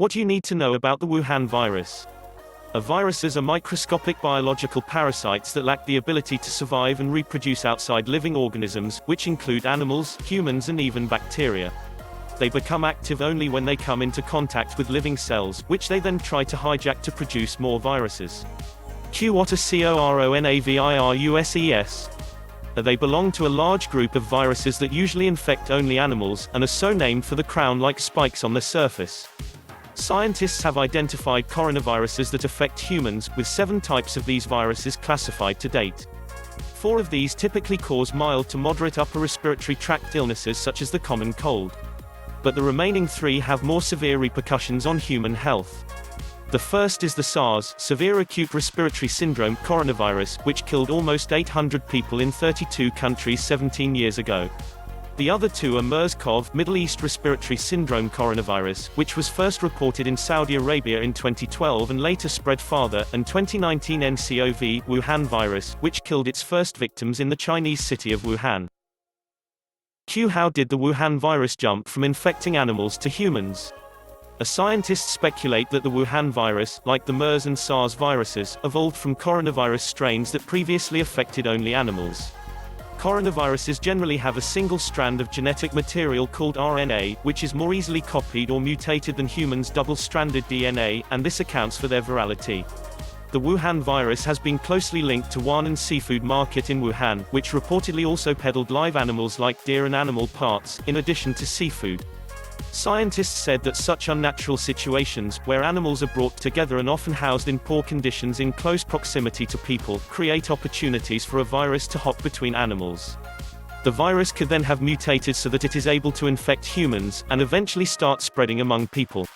What you need to know about the Wuhan virus. Viruses are microscopic biological parasites that lack the ability to survive and reproduce outside living organisms, which include animals, humans and even bacteria. They become active only when they come into contact with living cells, which they then try to hijack to produce more viruses. What are coronavirus? They belong to a large group of viruses that usually infect only animals, and are so named for the crown-like spikes on their surface. Scientists have identified coronaviruses that affect humans, with 7 types of these viruses classified to date. 4 of these typically cause mild to moderate upper respiratory tract illnesses such as the common cold. But the remaining 3 have more severe repercussions on human health. The first is the SARS, Severe Acute Respiratory Syndrome coronavirus, which killed almost 800 people in 32 countries 17 years ago. The other 2 are MERS-CoV, Middle East Respiratory Syndrome coronavirus, which was first reported in Saudi Arabia in 2012 and later spread farther, and 2019 nCoV, Wuhan virus, which killed its first victims in the Chinese city of Wuhan. How did the Wuhan virus jump from infecting animals to humans? Scientists speculate that the Wuhan virus, like the MERS and SARS viruses, evolved from coronavirus strains that previously affected only animals. Coronaviruses generally have a single strand of genetic material called RNA, which is more easily copied or mutated than humans' double-stranded DNA, and this accounts for their virality. The Wuhan virus has been closely linked to Wuhan seafood market in Wuhan, which reportedly also peddled live animals like deer and animal parts, in addition to seafood. Scientists said that such unnatural situations, where animals are brought together and often housed in poor conditions in close proximity to people, create opportunities for a virus to hop between animals. The virus could then have mutated so that it is able to infect humans, and eventually start spreading among people.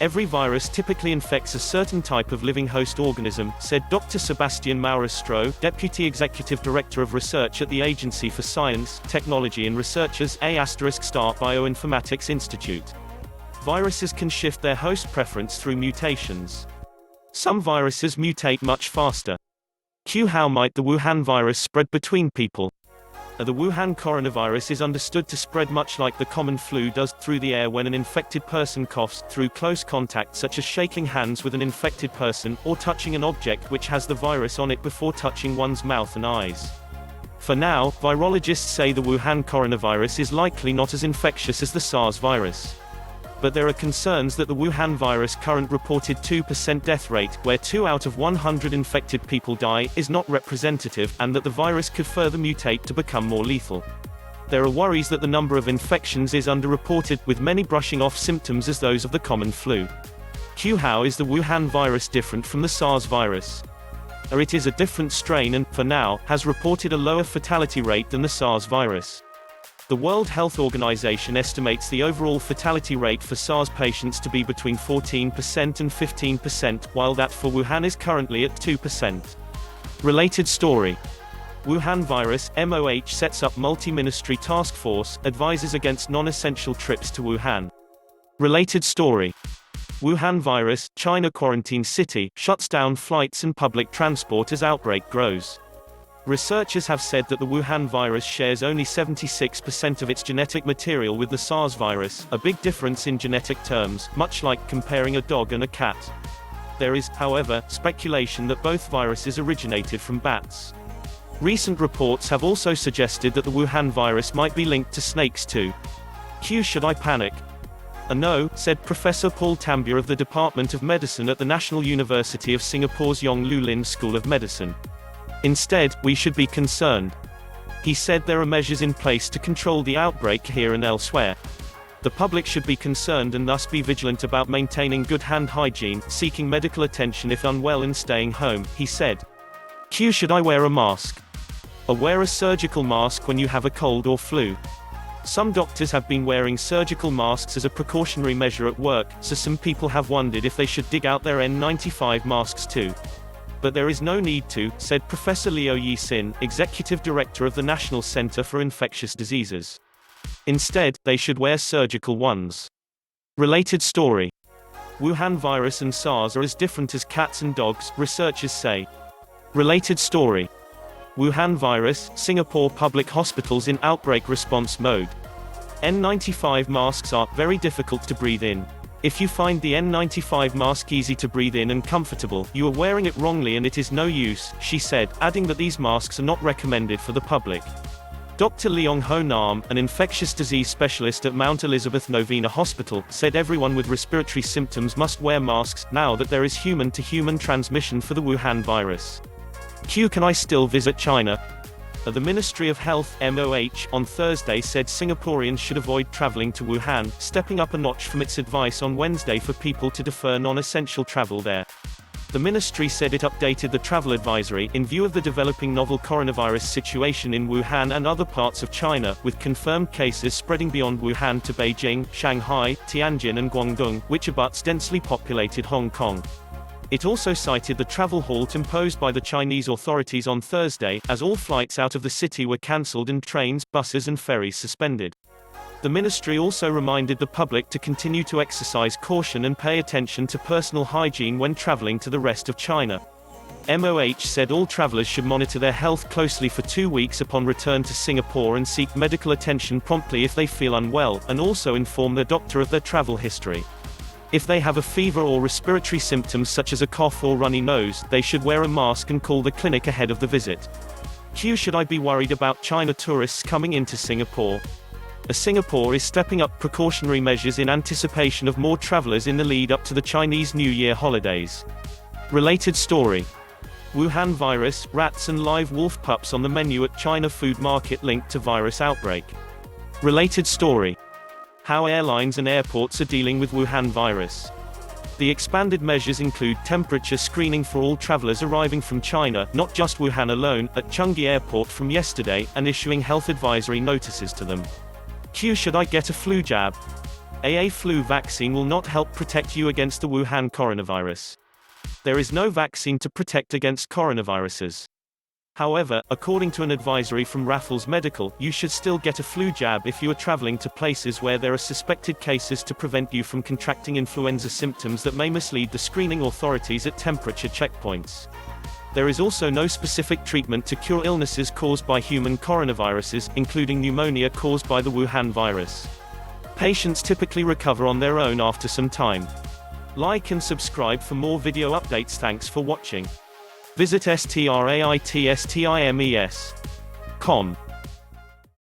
Every virus typically infects a certain type of living host organism, said Dr. Sebastian Mauristro, Deputy Executive Director of Research at the Agency for Science, Technology and Research's *** Bioinformatics Institute. Viruses can shift their host preference through mutations. Some viruses mutate much faster. How might the Wuhan virus spread between people? The Wuhan coronavirus is understood to spread much like the common flu does, through the air when an infected person coughs, through close contact such as shaking hands with an infected person, or touching an object which has the virus on it before touching one's mouth and eyes. For now, virologists say the Wuhan coronavirus is likely not as infectious as the SARS virus. But there are concerns that the Wuhan virus' current reported 2% death rate, where 2 out of 100 infected people die, is not representative, and that the virus could further mutate to become more lethal. There are worries that the number of infections is underreported, with many brushing off symptoms as those of the common flu. How is the Wuhan virus different from the SARS virus? It is a different strain and, for now, has reported a lower fatality rate than the SARS virus. The World Health Organization estimates the overall fatality rate for SARS patients to be between 14% and 15%, while that for Wuhan is currently at 2%. Related story. Wuhan virus, MOH sets up multi-ministry task force, advises against non-essential trips to Wuhan. Related story. Wuhan virus, China quarantine city, shuts down flights and public transport as outbreak grows. Researchers have said that the Wuhan virus shares only 76% of its genetic material with the SARS virus, a big difference in genetic terms, much like comparing a dog and a cat. There is, however, speculation that both viruses originated from bats. Recent reports have also suggested that the Wuhan virus might be linked to snakes too. Should I panic? No, said Professor Paul Tambia of the Department of Medicine at the National University of Singapore's Yong Loo Lin School of Medicine. Instead, we should be concerned. He said there are measures in place to control the outbreak here and elsewhere. The public should be concerned and thus be vigilant about maintaining good hand hygiene, seeking medical attention if unwell and staying home, he said. Should I wear a mask? Wear a surgical mask when you have a cold or flu. Some doctors have been wearing surgical masks as a precautionary measure at work, so some people have wondered if they should dig out their N95 masks too. But there is no need to, said Professor Liu Yi-sin, Executive Director of the National Center for Infectious Diseases. Instead, they should wear surgical ones. Related story. Wuhan virus and SARS are as different as cats and dogs, researchers say. Related story. Wuhan virus, Singapore public hospitals in outbreak response mode. N95 masks are very difficult to breathe in. If you find the N95 mask easy to breathe in and comfortable, you are wearing it wrongly and it is no use, she said, adding that these masks are not recommended for the public. Dr. Leong Ho Nam, an infectious disease specialist at Mount Elizabeth Novena Hospital, said everyone with respiratory symptoms must wear masks, now that there is human-to-human transmission for the Wuhan virus. Can I still visit China? The Ministry of Health (MOH) on Thursday said Singaporeans should avoid traveling to Wuhan, stepping up a notch from its advice on Wednesday for people to defer non-essential travel there. The ministry said it updated the travel advisory in view of the developing novel coronavirus situation in Wuhan and other parts of China, with confirmed cases spreading beyond Wuhan to Beijing, Shanghai, Tianjin and Guangdong, which abuts densely populated Hong Kong. It also cited the travel halt imposed by the Chinese authorities on Thursday, as all flights out of the city were cancelled and trains, buses and ferries suspended. The ministry also reminded the public to continue to exercise caution and pay attention to personal hygiene when traveling to the rest of China. MOH said all travelers should monitor their health closely for 2 weeks upon return to Singapore and seek medical attention promptly if they feel unwell, and also inform their doctor of their travel history. If they have a fever or respiratory symptoms such as a cough or runny nose, they should wear a mask and call the clinic ahead of the visit. Should I be worried about China tourists coming into Singapore? Singapore is stepping up precautionary measures in anticipation of more travelers in the lead up to the Chinese New Year holidays. Related story. Wuhan virus, rats and live wolf pups on the menu at China food market linked to virus outbreak. Related story. How airlines and airports are dealing with Wuhan virus. The expanded measures include temperature screening for all travelers arriving from China, not just Wuhan alone, at Changi Airport from yesterday, and issuing health advisory notices to them. Should I get a flu jab? A flu vaccine will not help protect you against the Wuhan coronavirus. There is no vaccine to protect against coronaviruses. However, according to an advisory from Raffles Medical, you should still get a flu jab if you are traveling to places where there are suspected cases to prevent you from contracting influenza symptoms that may mislead the screening authorities at temperature checkpoints. There is also no specific treatment to cure illnesses caused by human coronaviruses, including pneumonia caused by the Wuhan virus. Patients typically recover on their own after some time. Like and subscribe for more video updates. Thanks for watching. Visit straitstimes.com.